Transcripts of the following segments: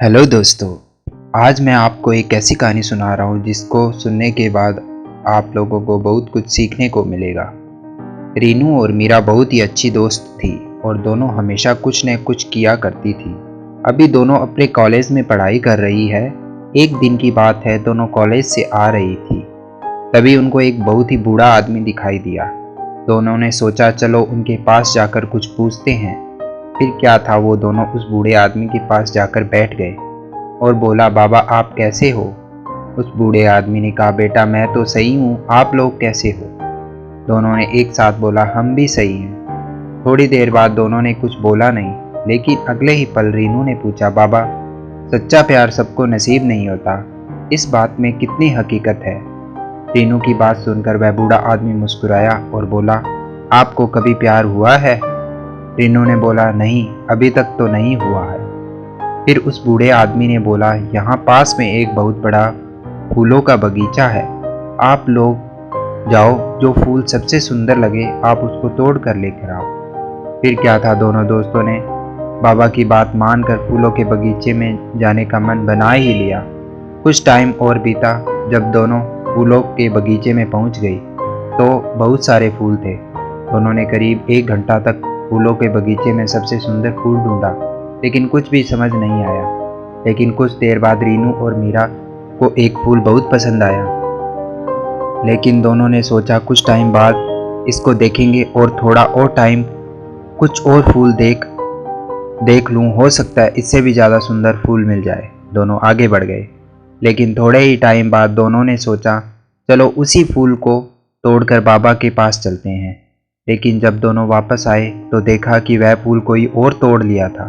Hello दोस्तों, आज मैं आपको एक ऐसी कहानी सुना रहा हूँ जिसको सुनने के बाद आप लोगों को बहुत कुछ सीखने को मिलेगा। रीनू और मीरा बहुत ही अच्छी दोस्त थी और दोनों हमेशा कुछ न कुछ किया करती थी। अभी दोनों अपने कॉलेज में पढ़ाई कर रही है। एक दिन की बात है, दोनों कॉलेज से आ रही थी, तभी उनको एक बहुत ही बूढ़ा आदमी दिखाई दिया। दोनों ने सोचा चलो उनके पास जाकर कुछ पूछते हैं। फिर क्या था, वो दोनों उस बूढ़े आदमी के पास जाकर बैठ गए और बोला, बाबा आप कैसे हो? उस बूढ़े आदमी ने कहा, बेटा मैं तो सही हूँ, आप लोग कैसे हो? दोनों ने एक साथ बोला, हम भी सही हैं। थोड़ी देर बाद दोनों ने कुछ बोला नहीं, लेकिन अगले ही पल रीनू ने पूछा, बाबा सच्चा प्यार सबको नसीब नहीं होता, इस बात में कितनी हकीकत है? रीनू की बात सुनकर वह बूढ़ा आदमी मुस्कुराया और बोला, आपको कभी प्यार हुआ है? रीनू ने बोला, नहीं अभी तक तो नहीं हुआ है। फिर उस बूढ़े आदमी ने बोला, यहाँ पास में एक बहुत बड़ा फूलों का बगीचा है, आप लोग जाओ, जो फूल सबसे सुंदर लगे आप उसको तोड़ कर लेकर आओ। फिर क्या था, दोनों दोस्तों ने बाबा की बात मानकर फूलों के बगीचे में जाने का मन बना ही लिया। कुछ टाइम और बीता। जब दोनों फूलों के बगीचे में पहुंच गई तो बहुत सारे फूल थे। दोनों ने करीब 1 घंटा तक फूलों के बगीचे में सबसे सुंदर फूल ढूंढा, लेकिन कुछ भी समझ नहीं आया। लेकिन कुछ देर बाद रीनू और मीरा को एक फूल बहुत पसंद आया, लेकिन दोनों ने सोचा कुछ टाइम बाद इसको देखेंगे और थोड़ा और टाइम कुछ और फूल देख लूँ, हो सकता है इससे भी ज़्यादा सुंदर फूल मिल जाए। दोनों आगे बढ़ गए, लेकिन थोड़े ही टाइम बाद दोनों ने सोचा चलो उसी फूल को तोड़कर बाबा के पास चलते हैं। लेकिन जब दोनों वापस आए तो देखा कि वह फूल कोई और तोड़ लिया था।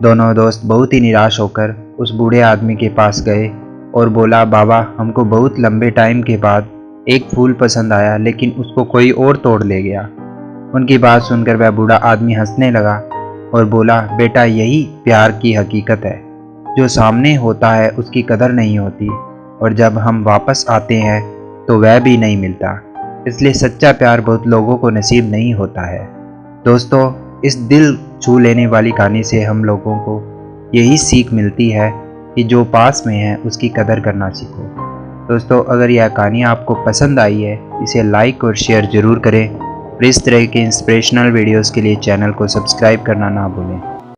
दोनों दोस्त बहुत ही निराश होकर उस बूढ़े आदमी के पास गए और बोला, बाबा हमको बहुत लंबे टाइम के बाद एक फूल पसंद आया, लेकिन उसको कोई और तोड़ ले गया। उनकी बात सुनकर वह बूढ़ा आदमी हंसने लगा और बोला, बेटा यही प्यार की हकीकत है, जो सामने होता है उसकी कदर नहीं होती, और जब हम वापस आते हैं तो वह भी नहीं मिलता। इसलिए सच्चा प्यार बहुत लोगों को नसीब नहीं होता है। दोस्तों, इस दिल छू लेने वाली कहानी से हम लोगों को यही सीख मिलती है कि जो पास में है उसकी कदर करना सीखो। दोस्तों, अगर यह कहानी आपको पसंद आई है, इसे लाइक और शेयर ज़रूर करें और इस तरह के इंस्पिरेशनल वीडियोस के लिए चैनल को सब्सक्राइब करना ना भूलें।